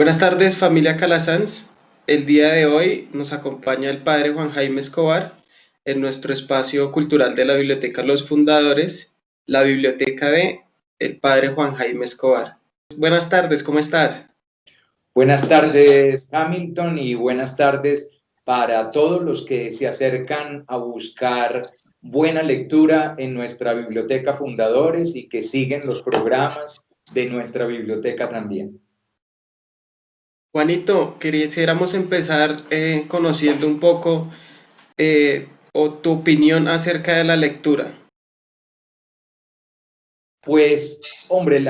Buenas tardes, familia Calasanz. El día de hoy nos acompaña el padre Juan Jaime Escobar en nuestro espacio cultural de la Biblioteca Los Fundadores, la biblioteca de el padre Juan Jaime Escobar. Buenas tardes, ¿cómo estás? Buenas tardes, Hamilton, y buenas tardes para todos los que se acercan a buscar buena lectura en nuestra biblioteca Fundadores y que siguen los programas de nuestra biblioteca también. Juanito, quisiéramos empezar conociendo un poco o tu opinión acerca de la lectura. Pues, hombre,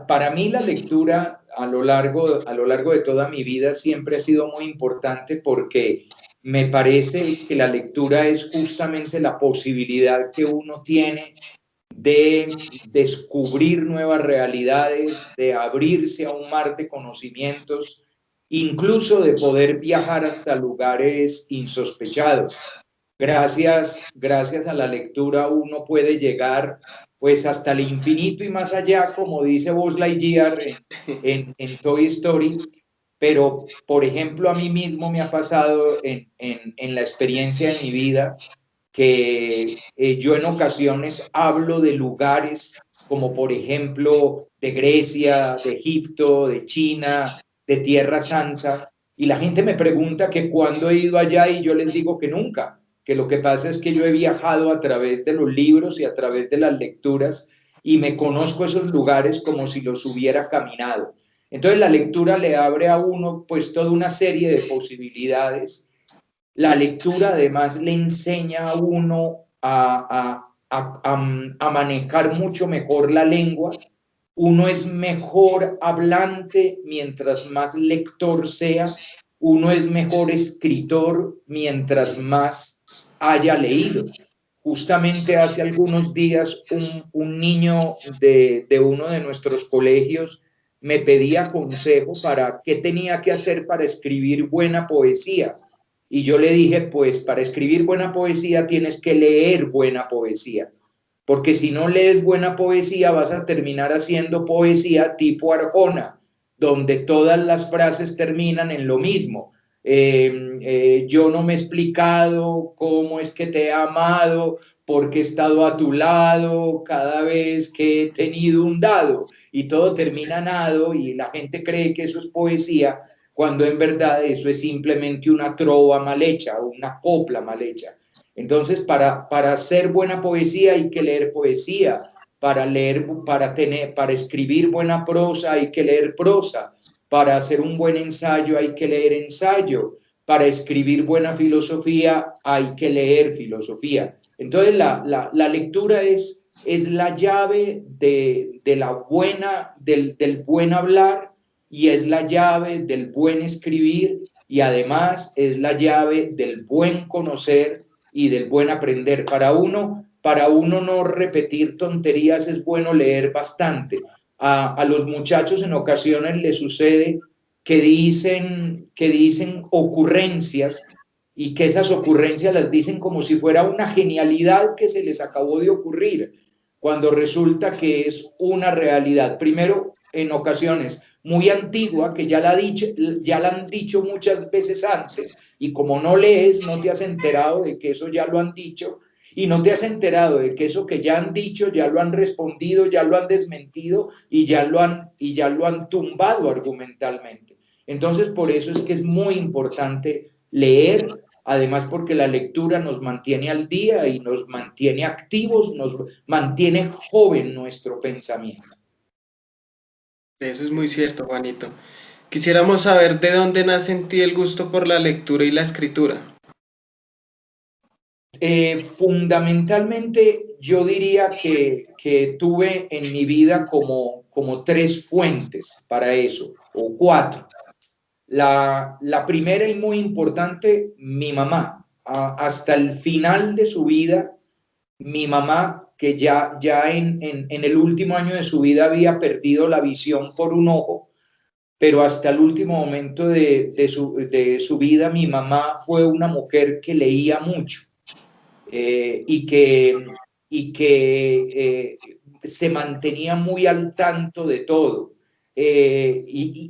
para mí la lectura a lo largo de toda mi vida siempre ha sido muy importante porque me parece que la lectura es justamente la posibilidad que uno tiene de descubrir nuevas realidades, de abrirse a un mar de conocimientos, incluso de poder viajar hasta lugares insospechados. Gracias a la lectura uno puede llegar pues hasta el infinito y más allá, como dice Buzz Lightyear en Toy Story. Pero, por ejemplo, a mí mismo me ha pasado en la experiencia de mi vida que yo en ocasiones hablo de lugares como por ejemplo de Grecia, de Egipto, de China, de Tierra Santa, y la gente me pregunta que cuándo he ido allá y yo les digo que nunca, que lo que pasa es que yo he viajado a través de los libros y a través de las lecturas y me conozco esos lugares como si los hubiera caminado. Entonces la lectura le abre a uno pues toda una serie de posibilidades. La lectura además le enseña a uno a manejar mucho mejor la lengua. Uno es mejor hablante mientras más lector sea. Uno es mejor escritor mientras más haya leído. Justamente hace algunos días un niño de uno de nuestros colegios me pedía consejo para qué tenía que hacer para escribir buena poesía. Y yo le dije, pues para escribir buena poesía tienes que leer buena poesía, porque si no lees buena poesía vas a terminar haciendo poesía tipo Arjona, donde todas las frases terminan en lo mismo. Yo no me he explicado cómo es que te he amado, porque he estado a tu lado cada vez que he tenido un dado, y todo termina nado y la gente cree que eso es poesía, cuando en verdad eso es simplemente una trova mal hecha, una copla mal hecha. Entonces, para hacer buena poesía hay que leer poesía, para escribir buena prosa hay que leer prosa, para hacer un buen ensayo hay que leer ensayo, para escribir buena filosofía hay que leer filosofía. Entonces, la lectura es la llave del buen hablar, y es la llave del buen escribir, y además es la llave del buen conocer y del buen aprender. Para uno no repetir tonterías es bueno leer bastante. A los muchachos en ocasiones les sucede que dicen ocurrencias, y que esas ocurrencias las dicen como si fuera una genialidad que se les acabó de ocurrir, cuando resulta que es una realidad. Primero, en ocasiones muy antigua, que ya la han dicho muchas veces antes, y como no lees, no te has enterado de que eso ya lo han dicho, y no te has enterado de que eso que ya han dicho, ya lo han respondido, ya lo han desmentido, y ya lo han tumbado argumentalmente. Entonces, por eso es que es muy importante leer, además porque la lectura nos mantiene al día y nos mantiene activos, nos mantiene joven nuestro pensamiento. Eso es muy cierto, Juanito. Quisiéramos saber de dónde nace en ti el gusto por la lectura y la escritura. Fundamentalmente yo diría que tuve en mi vida como tres fuentes para eso, o cuatro. La primera y muy importante, mi mamá. Hasta el final de su vida, mi mamá, que ya en el último año de su vida había perdido la visión por un ojo, pero hasta el último momento de su vida, mi mamá fue una mujer que leía mucho, y que se mantenía muy al tanto de todo.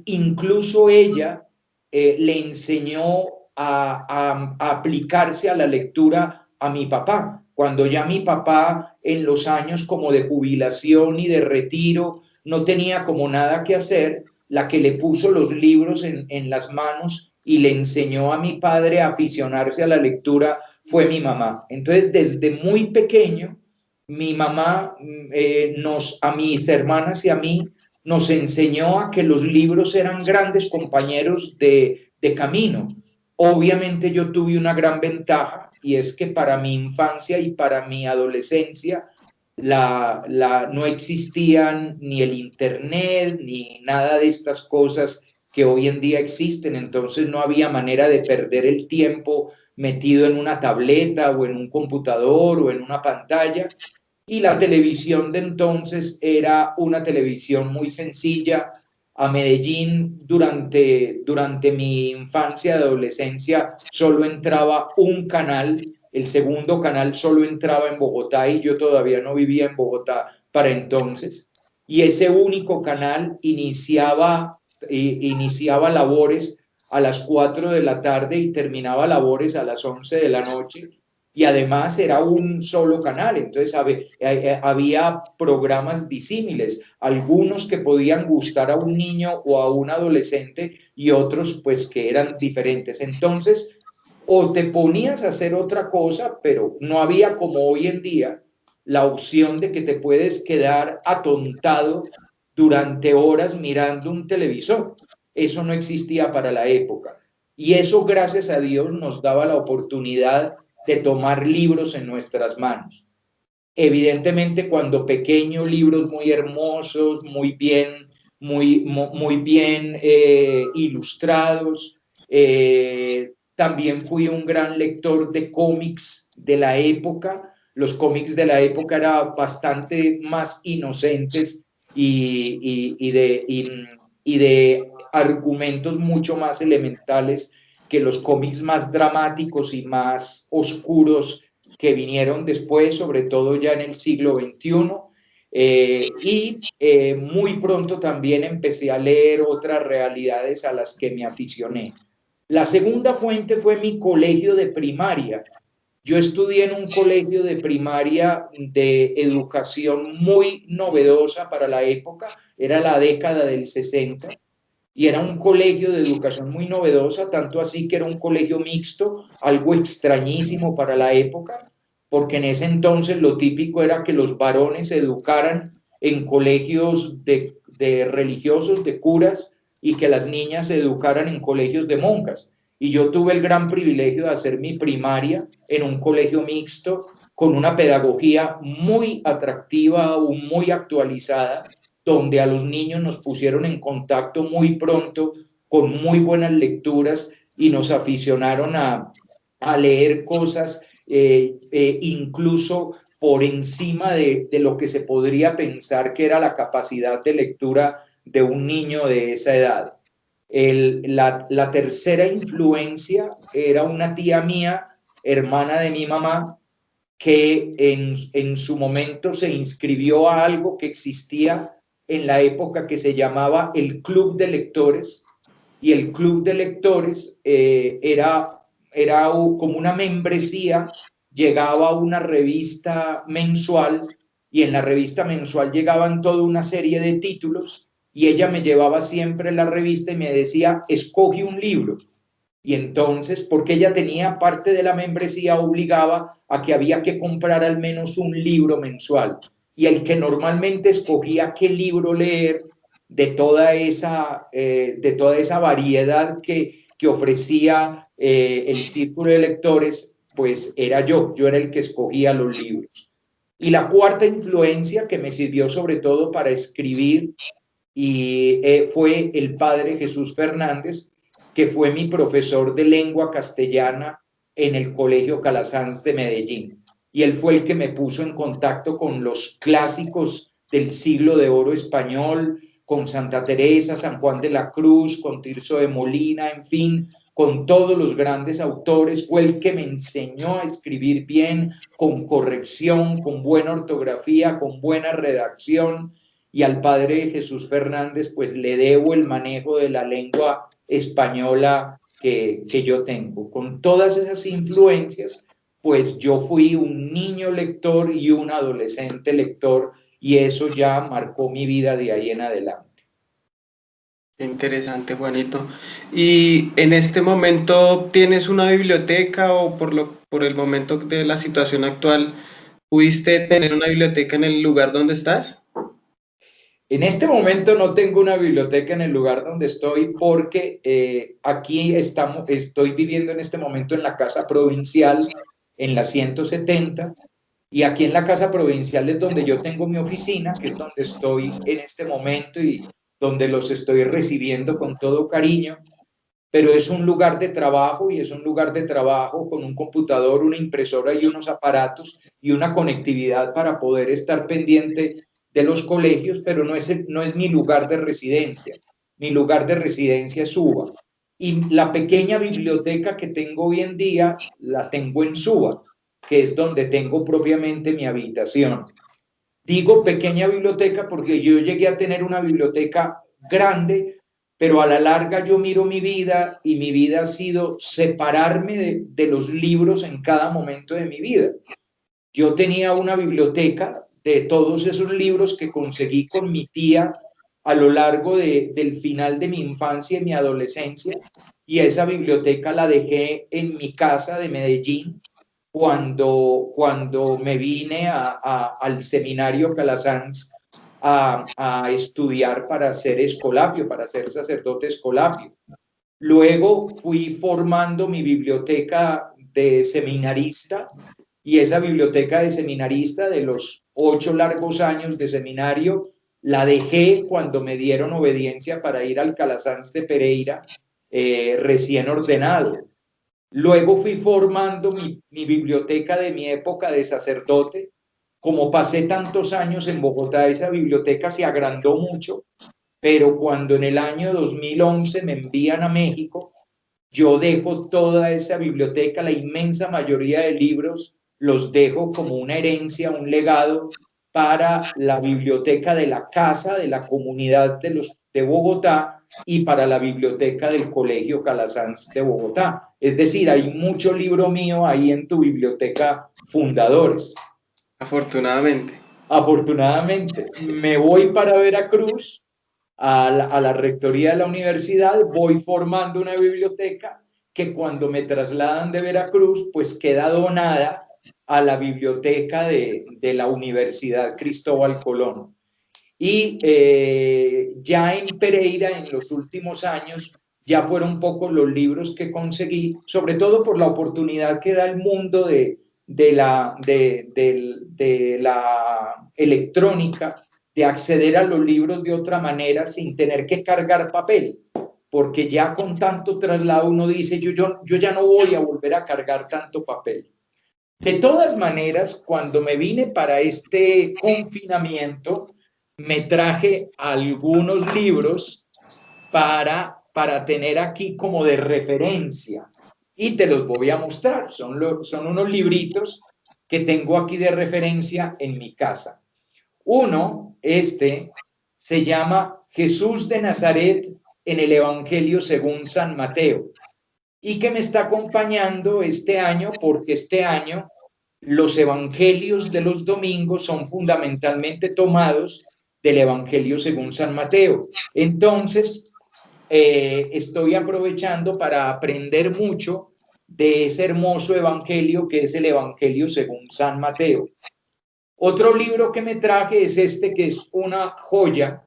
incluso ella le enseñó a aplicarse a la lectura a mi papá. Cuando ya mi papá, en los años como de jubilación y de retiro, no tenía como nada que hacer, la que le puso los libros en las manos y le enseñó a mi padre a aficionarse a la lectura fue mi mamá. Entonces, desde muy pequeño, mi mamá a mis hermanas y a mí nos enseñó a que los libros eran grandes compañeros de camino. Obviamente yo tuve una gran ventaja y es que para mi infancia y para mi adolescencia no existían ni el internet ni nada de estas cosas que hoy en día existen, entonces no había manera de perder el tiempo metido en una tableta o en un computador o en una pantalla. Y la televisión de entonces era una televisión muy sencilla. A Medellín durante mi infancia y adolescencia solo entraba un canal, el segundo canal solo entraba en Bogotá y yo todavía no vivía en Bogotá para entonces. Y ese único canal iniciaba labores a las 4 de la tarde y terminaba labores a las 11 de la noche y además era un solo canal, entonces había programas disímiles, algunos que podían gustar a un niño o a un adolescente y otros pues que eran diferentes. Entonces, o te ponías a hacer otra cosa, pero no había como hoy en día la opción de que te puedes quedar atontado durante horas mirando un televisor. Eso no existía para la época. Y eso, gracias a Dios, nos daba la oportunidad de tomar libros en nuestras manos. Evidentemente, cuando pequeño, libros muy hermosos, muy bien ilustrados. También fui un gran lector de cómics de la época. Los cómics de la época eran bastante más inocentes y de argumentos mucho más elementales que los cómics más dramáticos y más oscuros que vinieron después, sobre todo ya en el siglo XXI. Muy pronto también empecé a leer otras realidades a las que me aficioné. La segunda fuente fue mi colegio de primaria. Yo estudié en un colegio de primaria de educación muy novedosa para la época, era la década del 60, y era un colegio de educación muy novedosa, tanto así que era un colegio mixto, algo extrañísimo para la época, porque en ese entonces lo típico era que los varones se educaran en colegios de religiosos, de curas, y que las niñas se educaran en colegios de monjas. Y yo tuve el gran privilegio de hacer mi primaria en un colegio mixto con una pedagogía muy atractiva, muy actualizada, donde a los niños nos pusieron en contacto muy pronto con muy buenas lecturas y nos aficionaron a leer cosas incluso por encima de lo que se podría pensar que era la capacidad de lectura de un niño de esa edad. La tercera influencia era una tía mía, hermana de mi mamá, que en su momento se inscribió a algo que existía en la época que se llamaba el Club de Lectores, y el Club de Lectores era como una membresía, llegaba a una revista mensual y en la revista mensual llegaban toda una serie de títulos y ella me llevaba siempre la revista y me decía, escoge un libro. Y entonces, porque ella tenía parte de la membresía, obligaba a que había que comprar al menos un libro mensual. Y el que normalmente escogía qué libro leer de toda esa variedad que ofrecía el círculo de lectores, pues era yo. Yo era el que escogía los libros. Y la cuarta influencia que me sirvió sobre todo para escribir fue el padre Jesús Fernández, que fue mi profesor de lengua castellana en el Colegio Calasanz de Medellín. Y él fue el que me puso en contacto con los clásicos del siglo de oro español, con Santa Teresa, San Juan de la Cruz, con Tirso de Molina, en fin, con todos los grandes autores. Fue el que me enseñó a escribir bien, con corrección, con buena ortografía, con buena redacción. y al padre Jesús Fernández pues le debo el manejo de la lengua española que yo tengo. Con todas esas influencias, pues yo fui un niño lector y un adolescente lector, y eso ya marcó mi vida de ahí en adelante. Qué interesante, Juanito. ¿Y en este momento tienes una biblioteca o por el momento de la situación actual, pudiste tener una biblioteca en el lugar donde estás? En este momento no tengo una biblioteca en el lugar donde estoy porque aquí estoy viviendo en este momento en la casa provincial, en la 170, y aquí en la casa provincial es donde yo tengo mi oficina, que es donde estoy en este momento y donde los estoy recibiendo con todo cariño, pero es un lugar de trabajo y es un lugar de trabajo con un computador, una impresora y unos aparatos y una conectividad para poder estar pendiente de los colegios, pero no es mi lugar de residencia. Mi lugar de residencia es Suba. Y la pequeña biblioteca que tengo hoy en día la tengo en Suba, que es donde tengo propiamente mi habitación. Digo pequeña biblioteca porque yo llegué a tener una biblioteca grande, pero a la larga yo miro mi vida y mi vida ha sido separarme de los libros en cada momento de mi vida. Yo tenía una biblioteca de todos esos libros que conseguí con mi tía a lo largo del final de mi infancia y mi adolescencia, y esa biblioteca la dejé en mi casa de Medellín cuando me vine al seminario Calasanz a estudiar para ser escolapio, para ser sacerdote escolapio. Luego fui formando mi biblioteca de seminarista, y esa biblioteca de seminarista de los 8 largos años de seminario la dejé cuando me dieron obediencia para ir al Calasanz de Pereira, recién ordenado. Luego fui formando mi biblioteca de mi época de sacerdote. Como pasé tantos años en Bogotá, esa biblioteca se agrandó mucho, pero cuando en el año 2011 me envían a México, yo dejo toda esa biblioteca, la inmensa mayoría de libros, los dejo como una herencia, un legado para la biblioteca de la casa, de la comunidad de Bogotá, y para la biblioteca del Colegio Calasanz de Bogotá. Es decir, hay mucho libro mío ahí en tu biblioteca Fundadores. Afortunadamente. Afortunadamente, me voy para Veracruz a la rectoría de la universidad, voy formando una biblioteca que cuando me trasladan de Veracruz, pues queda donada a la biblioteca de la Universidad Cristóbal Colón. Y ya en Pereira, en los últimos años, ya fueron pocos los libros que conseguí, sobre todo por la oportunidad que da el mundo de la electrónica, de acceder a los libros de otra manera sin tener que cargar papel, porque ya con tanto traslado uno dice, yo ya no voy a volver a cargar tanto papel. De todas maneras, cuando me vine para este confinamiento, me traje algunos libros para tener aquí como de referencia, y te los voy a mostrar. Son unos libritos que tengo aquí de referencia en mi casa. Uno, se llama Jesús de Nazaret en el Evangelio según San Mateo, y que me está acompañando este año porque este año los evangelios de los domingos son fundamentalmente tomados del Evangelio según San Mateo. Entonces, estoy aprovechando para aprender mucho de ese hermoso evangelio que es el Evangelio según San Mateo. Otro libro que me traje es que es una joya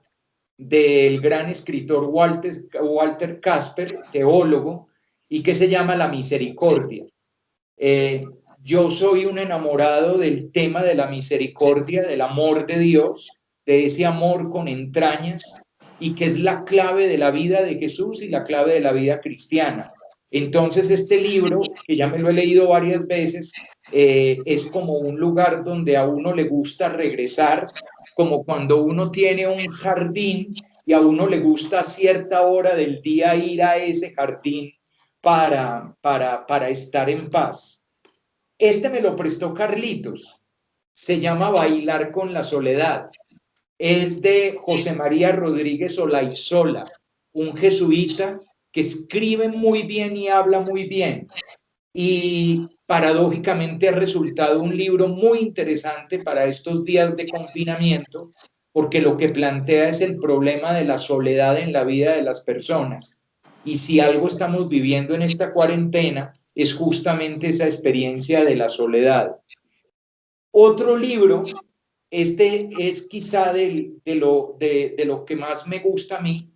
del gran escritor Walter Casper, teólogo, y que se llama La Misericordia. Yo soy un enamorado del tema de la misericordia, del amor de Dios, de ese amor con entrañas, y que es la clave de la vida de Jesús y la clave de la vida cristiana. Entonces, este libro, que ya me lo he leído varias veces, es como un lugar donde a uno le gusta regresar, como cuando uno tiene un jardín y a uno le gusta a cierta hora del día ir a ese jardín para estar en paz. Me lo prestó Carlitos, se llama Bailar con la soledad. es de José María Rodríguez Olaizola, un jesuita que escribe muy bien y habla muy bien. Y paradójicamente ha resultado un libro muy interesante para estos días de confinamiento, porque lo que plantea es el problema de la soledad en la vida de las personas. Y si algo estamos viviendo en esta cuarentena, es justamente esa experiencia de la soledad. Otro libro, este es quizá de lo que más me gusta a mí.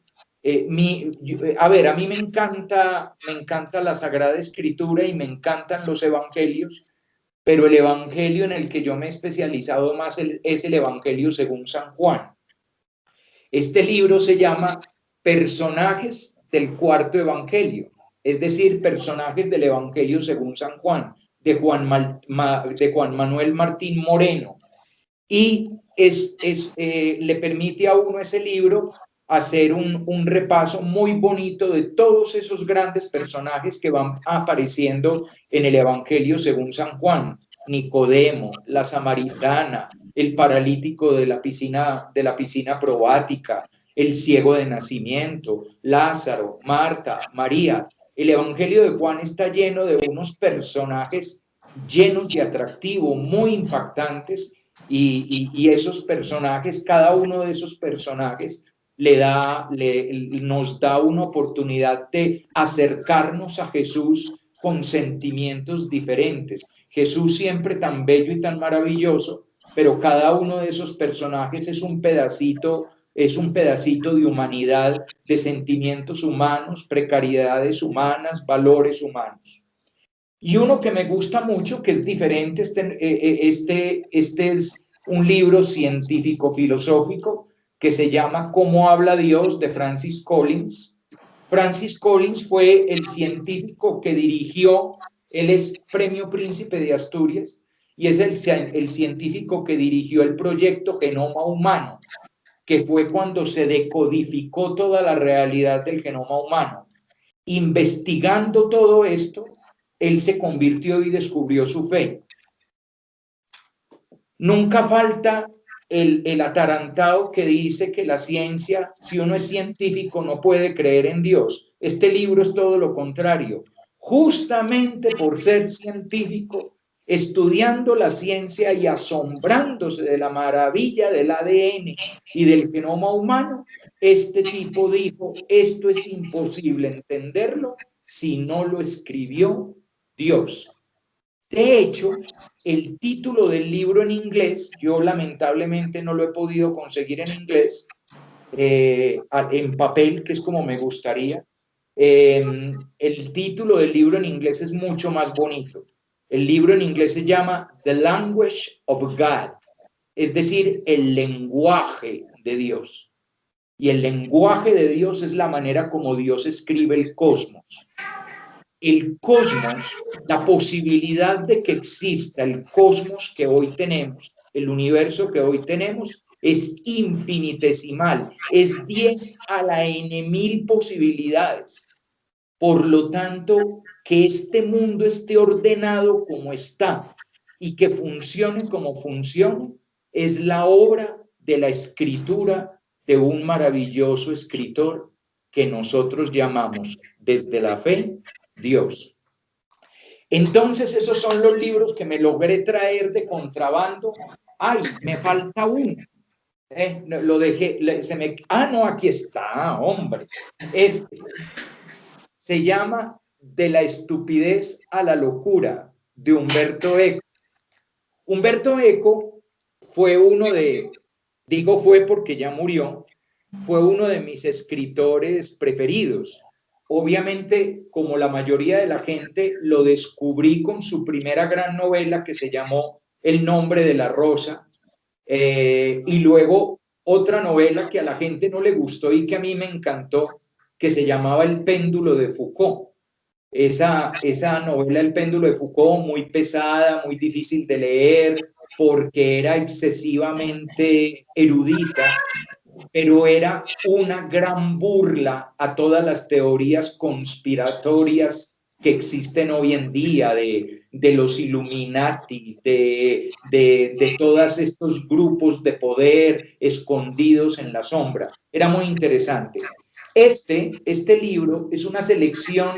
A ver, a mí me encanta la Sagrada Escritura y me encantan los evangelios, pero el evangelio en el que yo me he especializado más es el Evangelio según San Juan. Este libro se llama Personajes del Cuarto Evangelio, es decir, personajes del Evangelio según San Juan, de Juan Manuel Martín Moreno. Y le permite a uno ese libro hacer un repaso muy bonito de todos esos grandes personajes que van apareciendo en el Evangelio según San Juan. Nicodemo, la samaritana, el paralítico de la piscina probática, el ciego de nacimiento, Lázaro, Marta, María. El Evangelio de Juan está lleno de unos personajes llenos de atractivo, muy impactantes, y esos personajes, cada uno de esos personajes nos da una oportunidad de acercarnos a Jesús con sentimientos diferentes. Jesús siempre tan bello y tan maravilloso, pero cada uno de esos personajes es un pedacito de humanidad, de sentimientos humanos, precariedades humanas, valores humanos. Y uno que me gusta mucho, que es diferente, este es un libro científico-filosófico que se llama ¿Cómo habla Dios?, de Francis Collins. Francis Collins fue el científico que dirigió, él es Premio Príncipe de Asturias, y es el científico que dirigió el proyecto Genoma Humano, que fue cuando se decodificó toda la realidad del genoma humano. Investigando todo esto, él se convirtió y descubrió su fe. Nunca falta el atarantado que dice que la ciencia, si uno es científico, no puede creer en Dios. Este libro es todo lo contrario. Justamente por ser científico, estudiando la ciencia y asombrándose de la maravilla del ADN y del genoma humano, este tipo dijo, esto es imposible entenderlo si no lo escribió Dios. De hecho, el título del libro en inglés, yo lamentablemente no lo he podido conseguir en inglés, en papel, que es como me gustaría. El título del libro en inglés es mucho más bonito. El libro en inglés se llama The Language of God, es decir, el lenguaje de Dios. Y el lenguaje de Dios es la manera como Dios escribe el cosmos. El cosmos, la posibilidad de que exista el cosmos que hoy tenemos, el universo que hoy tenemos, es infinitesimal, es 10 a la n.000 posibilidades. Por lo tanto, que este mundo esté ordenado como está y que funcione como funciona, es la obra de la escritura de un maravilloso escritor que nosotros llamamos desde la fe Dios. Entonces, esos son los libros que me logré traer de contrabando. Ay, me falta uno. Lo dejé, no, aquí está, hombre. Este se llama De la estupidez a la locura, de Umberto Eco. Umberto Eco fue digo fue porque ya murió, fue uno de mis escritores preferidos. Obviamente, como la mayoría de la gente, lo descubrí con su primera gran novela que se llamó El nombre de la rosa, y luego otra novela que a la gente no le gustó y que a mí me encantó, que se llamaba El péndulo de Foucault. Esa novela, El péndulo de Foucault, muy pesada, muy difícil de leer, porque era excesivamente erudita, pero era una gran burla a todas las teorías conspiratorias que existen hoy en día de los Illuminati, de todos estos grupos de poder escondidos en la sombra. Era muy interesante. Este libro es una selección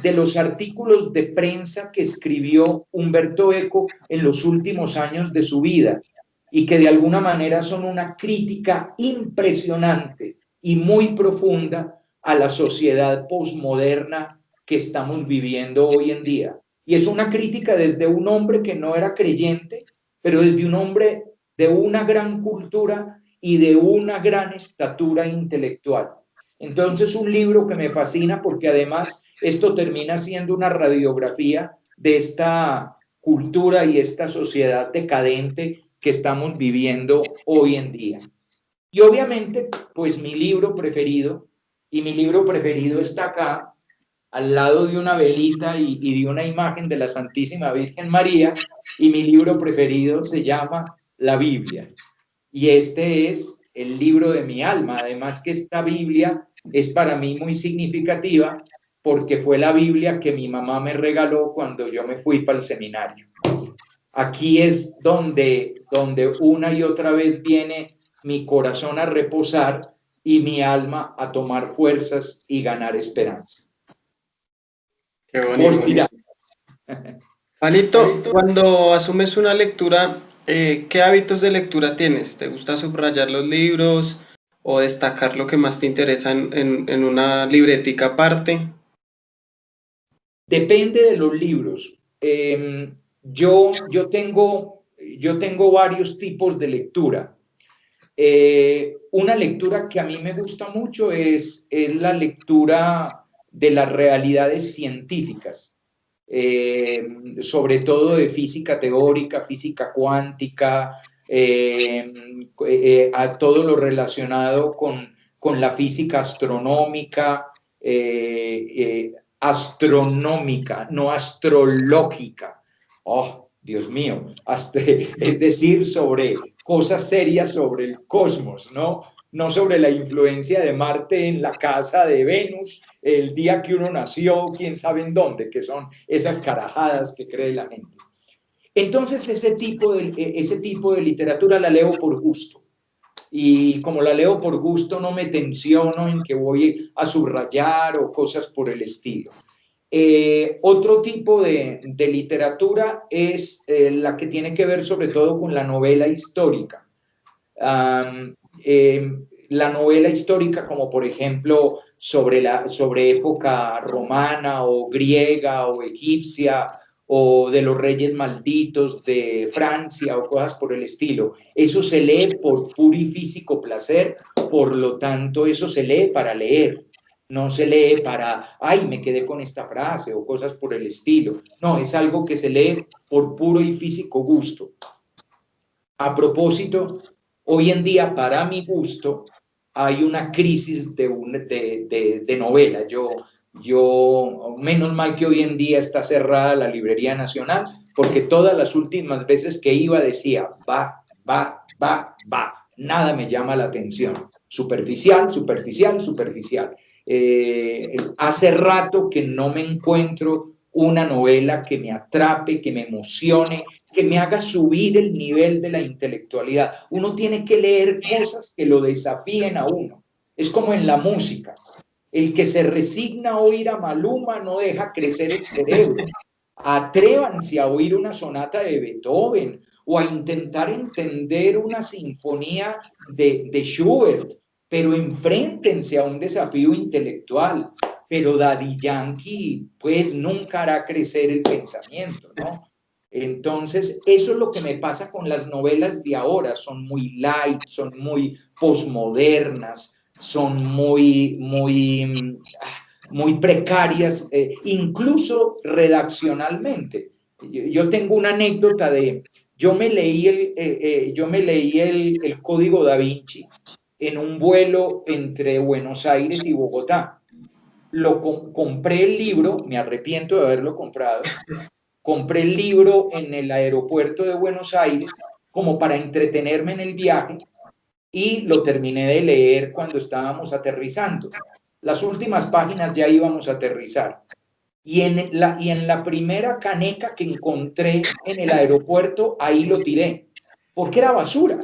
de los artículos de prensa que escribió Humberto Eco en los últimos años de su vida y que de alguna manera son una crítica impresionante y muy profunda a la sociedad posmoderna que estamos viviendo hoy en día. Y es una crítica desde un hombre que no era creyente, pero desde un hombre de una gran cultura y de una gran estatura intelectual. Entonces, un libro que me fascina porque además esto termina siendo una radiografía de esta cultura y esta sociedad decadente que estamos viviendo hoy en día. Y obviamente, pues mi libro preferido, y mi libro preferido está acá, al lado de una velita y de una imagen de la Santísima Virgen María, y mi libro preferido se llama La Biblia. Y este es el libro de mi alma. Además que esta Biblia es para mí muy significativa porque fue la Biblia que mi mamá me regaló cuando yo me fui para el seminario. Aquí es donde una y otra vez viene mi corazón a reposar y mi alma a tomar fuerzas y ganar esperanza. Qué bonito. Juanito, cuando asumes una lectura, ¿qué hábitos de lectura tienes? ¿Te gusta subrayar los libros o destacar lo que más te interesa en una libretica aparte? Depende de los libros. Yo tengo varios tipos de lectura. Una lectura que a mí me gusta mucho es la lectura de las realidades científicas, sobre todo de física teórica, física cuántica, a todo lo relacionado con la física astronómica, no astrológica. Oh, Dios mío, es decir, sobre cosas serias sobre el cosmos, ¿no? No sobre la influencia de Marte en la casa de Venus, el día que uno nació, quién sabe en dónde, que son esas carajadas que cree la gente. Entonces, ese tipo de literatura la leo por gusto. Y como la leo por gusto, no me tensiono en que voy a subrayar o cosas por el estilo. Otro tipo de literatura es la que tiene que ver sobre todo con la novela histórica. La novela histórica, como por ejemplo sobre época romana o griega o egipcia o de los reyes malditos de Francia o cosas por el estilo. Eso se lee por puro y físico placer, por lo tanto eso se lee para leer. No se lee para, ay, me quedé con esta frase o cosas por el estilo. No, es algo que se lee por puro y físico gusto. A propósito, hoy en día, para mi gusto, hay una crisis de novela. Menos mal que hoy en día está cerrada la Librería Nacional, porque todas las últimas veces que iba decía, va, nada me llama la atención. Superficial, superficial, superficial. Hace rato que no me encuentro una novela que me atrape, que me emocione, que me haga subir el nivel de la intelectualidad. Uno tiene que leer cosas que lo desafíen a uno. Es como en la música. El que se resigna a oír a Maluma no deja crecer el cerebro. Atrévanse a oír una sonata de Beethoven o a intentar entender una sinfonía de Schubert, pero enfréntense a un desafío intelectual. Pero Daddy Yankee, pues, nunca hará crecer el pensamiento, ¿no? Entonces, eso es lo que me pasa con las novelas de ahora. Son muy light, son muy posmodernas, son muy precarias, incluso redaccionalmente. Yo tengo una anécdota yo me leí el Código Da Vinci en un vuelo entre Buenos Aires y Bogotá. Compré el libro, me arrepiento de haberlo comprado, compré el libro en el aeropuerto de Buenos Aires como para entretenerme en el viaje y lo terminé de leer cuando estábamos aterrizando. Las últimas páginas ya íbamos a aterrizar. y en la primera caneca que encontré en el aeropuerto, ahí lo tiré, porque era basura,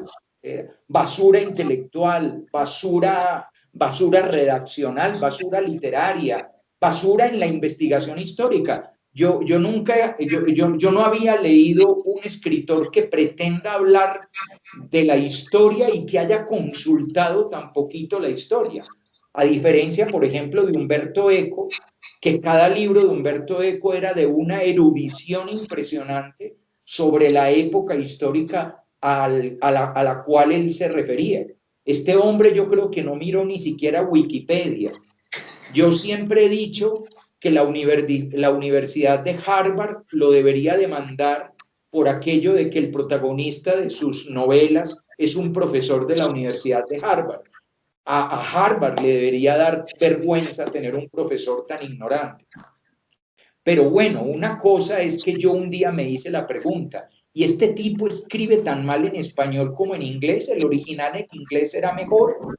basura intelectual, basura redaccional, basura literaria, basura en la investigación histórica. Yo no había leído un escritor que pretenda hablar de la historia y que haya consultado tan poquito la historia. A diferencia, por ejemplo, de Humberto Eco, que cada libro de Humberto Eco era de una erudición impresionante sobre la época histórica a la cual él se refería. Este hombre yo creo que no miró ni siquiera Wikipedia. Yo siempre he dicho que la Universidad de Harvard lo debería demandar por aquello de que el protagonista de sus novelas es un profesor de la Universidad de Harvard. A Harvard le debería dar vergüenza tener un profesor tan ignorante. Pero bueno, una cosa es que yo un día me hice la pregunta, ¿y este tipo escribe tan mal en español como en inglés? ¿El original en inglés era mejor?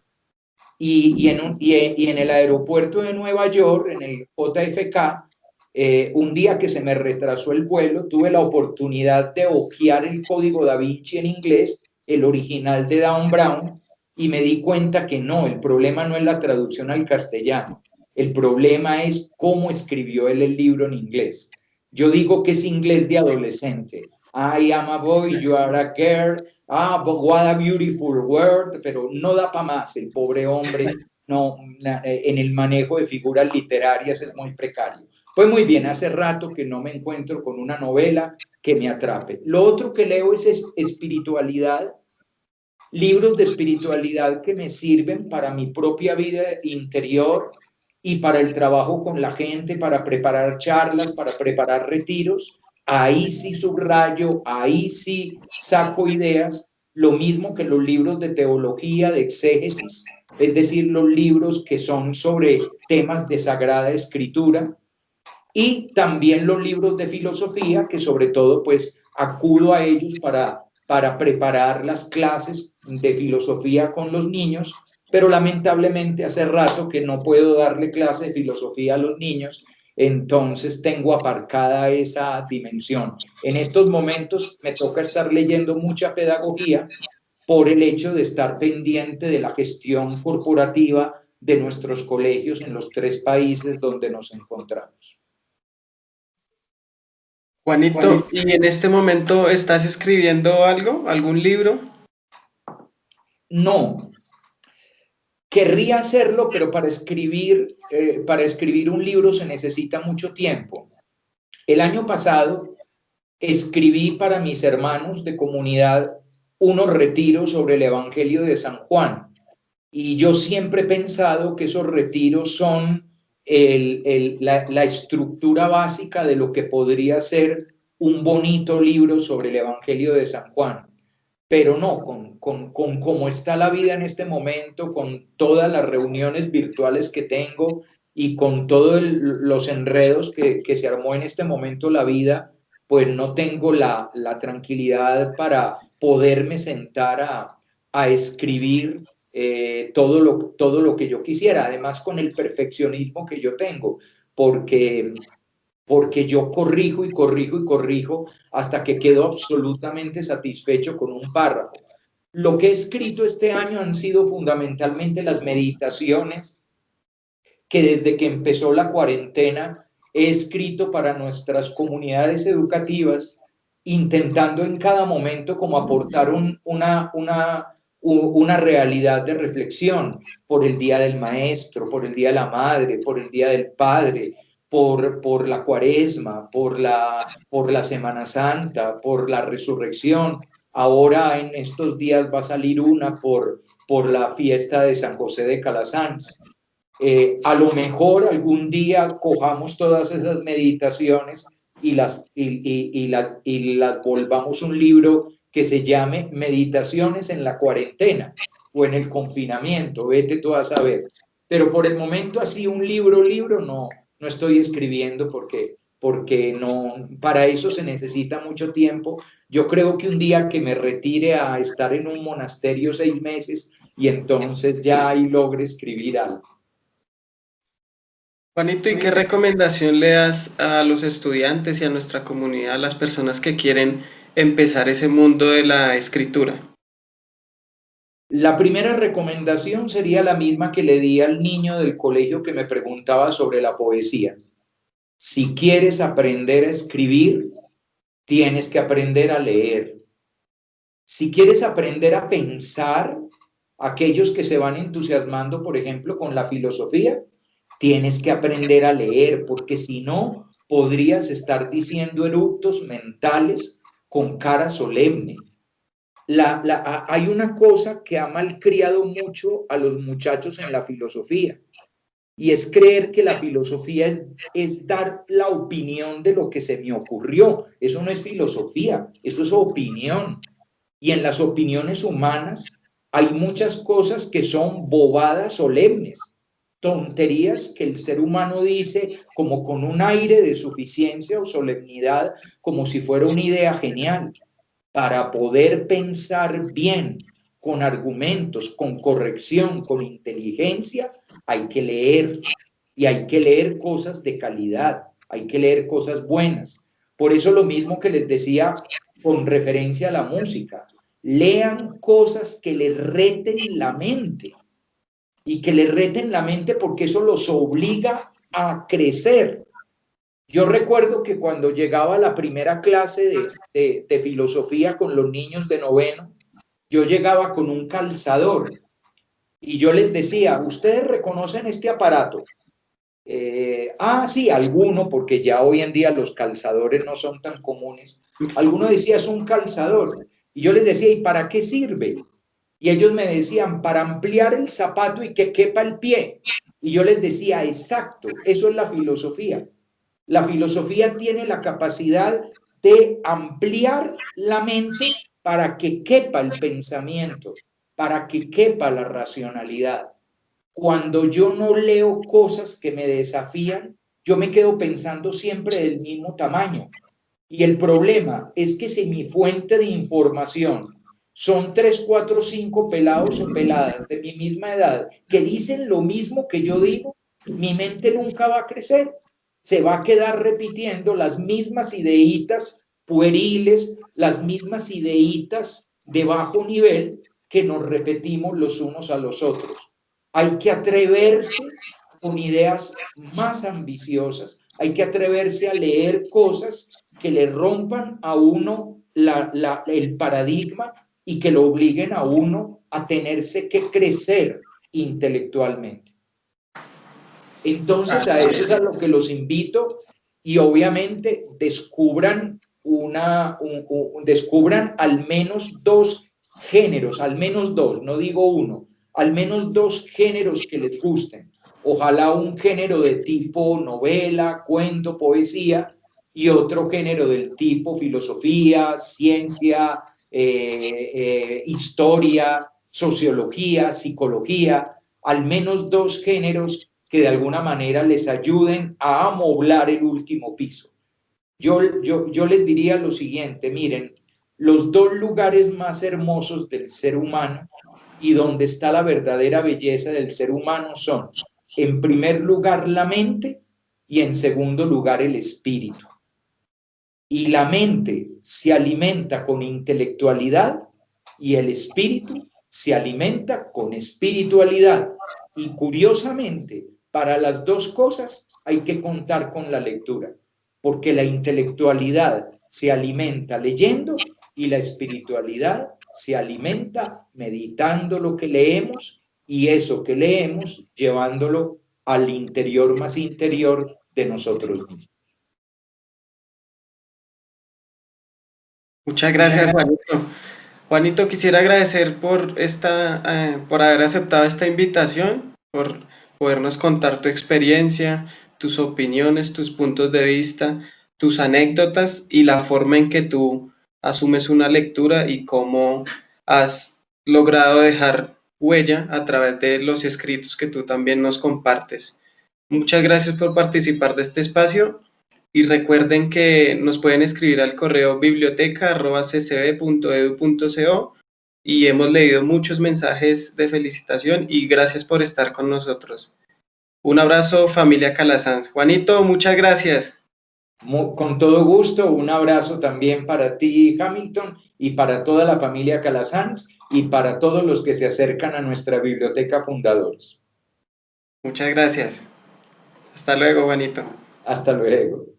Y en el aeropuerto de Nueva York, en el JFK, un día que se me retrasó el vuelo, tuve la oportunidad de hojear el código Da Vinci en inglés, el original de Dan Brown, y me di cuenta que no, el problema no es la traducción al castellano, el problema es cómo escribió él el libro en inglés. Yo digo que es inglés de adolescente. I am a boy, you are a girl, but what a beautiful word, pero no da para más, el pobre hombre, no, en el manejo de figuras literarias es muy precario. Pues muy bien, hace rato que no me encuentro con una novela que me atrape. Lo otro que leo es espiritualidad, libros de espiritualidad que me sirven para mi propia vida interior y para el trabajo con la gente, para preparar charlas, para preparar retiros. Ahí sí subrayo, ahí sí saco ideas, lo mismo que los libros de teología, de exégesis, es decir, los libros que son sobre temas de sagrada escritura, y también los libros de filosofía, que sobre todo pues acudo a ellos para preparar las clases de filosofía con los niños, pero lamentablemente hace rato que no puedo darle clase de filosofía a los niños, entonces tengo aparcada esa dimensión. En estos momentos me toca estar leyendo mucha pedagogía por el hecho de estar pendiente de la gestión corporativa de nuestros colegios en los 3 países donde nos encontramos. Juanito, ¿y en este momento estás escribiendo algo, algún libro? No, querría hacerlo, pero para escribir un libro se necesita mucho tiempo. El año pasado escribí para mis hermanos de comunidad unos retiros sobre el Evangelio de San Juan. Y yo siempre he pensado que esos retiros son la estructura básica de lo que podría ser un bonito libro sobre el Evangelio de San Juan. Pero no, con cómo está la vida en este momento, con todas las reuniones virtuales que tengo y con todos los enredos que se armó en este momento la vida, pues no tengo la tranquilidad para poderme sentar a escribir todo lo que yo quisiera, además con el perfeccionismo que yo tengo, porque yo corrijo y corrijo y corrijo hasta que quedo absolutamente satisfecho con un párrafo. Lo que he escrito este año han sido fundamentalmente las meditaciones que desde que empezó la cuarentena he escrito para nuestras comunidades educativas, intentando en cada momento como aportar una realidad de reflexión por el Día del Maestro, por el Día de la Madre, por el Día del Padre, por la Cuaresma, por la Semana Santa, por la Resurrección. Ahora en estos días va a salir una por la fiesta de San José de Calasanz. A lo mejor algún día cojamos todas esas meditaciones y las volvamos un libro que se llame Meditaciones en la cuarentena o en el confinamiento, vete tú a saber. Pero por el momento así un libro no estoy escribiendo porque no, para eso se necesita mucho tiempo. Yo creo que un día que me retire a estar en un monasterio 6 meses y entonces ya ahí logre escribir algo. Juanito, ¿y qué recomendación le das a los estudiantes y a nuestra comunidad, a las personas que quieren empezar ese mundo de la escritura? La primera recomendación sería la misma que le di al niño del colegio que me preguntaba sobre la poesía. Si quieres aprender a escribir, tienes que aprender a leer. Si quieres aprender a pensar, aquellos que se van entusiasmando, por ejemplo, con la filosofía, tienes que aprender a leer, porque si no, podrías estar diciendo eructos mentales con cara solemne. Hay una cosa que ha malcriado mucho a los muchachos en la filosofía, y es creer que la filosofía es dar la opinión de lo que se me ocurrió. Eso no es filosofía, eso es opinión. Y en las opiniones humanas hay muchas cosas que son bobadas solemnes, tonterías que el ser humano dice como con un aire de suficiencia o solemnidad, como si fuera una idea genial. Para poder pensar bien, con argumentos, con corrección, con inteligencia, hay que leer, y hay que leer cosas de calidad, hay que leer cosas buenas. Por eso lo mismo que les decía con referencia a la música, lean cosas que les reten la mente, y que les reten la mente porque eso los obliga a crecer. Yo recuerdo que cuando llegaba a la primera clase de filosofía con los niños de noveno, yo llegaba con un calzador y yo les decía, ¿ustedes reconocen este aparato? Sí, alguno, porque ya hoy en día los calzadores no son tan comunes. Alguno decía, es un calzador. Y yo les decía, ¿y para qué sirve? Y ellos me decían, para ampliar el zapato y que quepa el pie. Y yo les decía, exacto, eso es la filosofía. La filosofía tiene la capacidad de ampliar la mente para que quepa el pensamiento, para que quepa la racionalidad. Cuando yo no leo cosas que me desafían, yo me quedo pensando siempre del mismo tamaño. Y el problema es que si mi fuente de información son 3, 4, 5 pelados o peladas de mi misma edad que dicen lo mismo que yo digo, mi mente nunca va a crecer. Se va a quedar repitiendo las mismas ideitas pueriles, las mismas ideitas de bajo nivel que nos repetimos los unos a los otros. Hay que atreverse con ideas más ambiciosas, hay que atreverse a leer cosas que le rompan a uno el paradigma y que lo obliguen a uno a tenerse que crecer intelectualmente. Entonces, a eso es a lo que los invito, y obviamente descubran descubran al menos dos géneros, al menos dos, no digo uno, al menos dos géneros que les gusten. Ojalá un género de tipo novela, cuento, poesía, y otro género del tipo filosofía, ciencia, historia, sociología, psicología, al menos dos géneros que de alguna manera les ayuden a amoblar el último piso. Yo les diría lo siguiente, miren, los dos lugares más hermosos del ser humano y donde está la verdadera belleza del ser humano son, en primer lugar, la mente y en segundo lugar, el espíritu. Y la mente se alimenta con intelectualidad y el espíritu se alimenta con espiritualidad. Y curiosamente, para las dos cosas hay que contar con la lectura, porque la intelectualidad se alimenta leyendo y la espiritualidad se alimenta meditando lo que leemos, y eso que leemos llevándolo al interior más interior de nosotros mismos. Muchas gracias, Juanito. Juanito, quisiera agradecer por haber aceptado esta invitación, por podernos contar tu experiencia, tus opiniones, tus puntos de vista, tus anécdotas y la forma en que tú asumes una lectura y cómo has logrado dejar huella a través de los escritos que tú también nos compartes. Muchas gracias por participar de este espacio. Y recuerden que nos pueden escribir al correo biblioteca@ccb.edu.co y hemos leído muchos mensajes de felicitación y gracias por estar con nosotros. Un abrazo, familia Calasanz. Juanito, muchas gracias. Con todo gusto, un abrazo también para ti, Hamilton, y para toda la familia Calasanz y para todos los que se acercan a nuestra biblioteca fundadores. Muchas gracias. Hasta luego, Juanito. Hasta luego.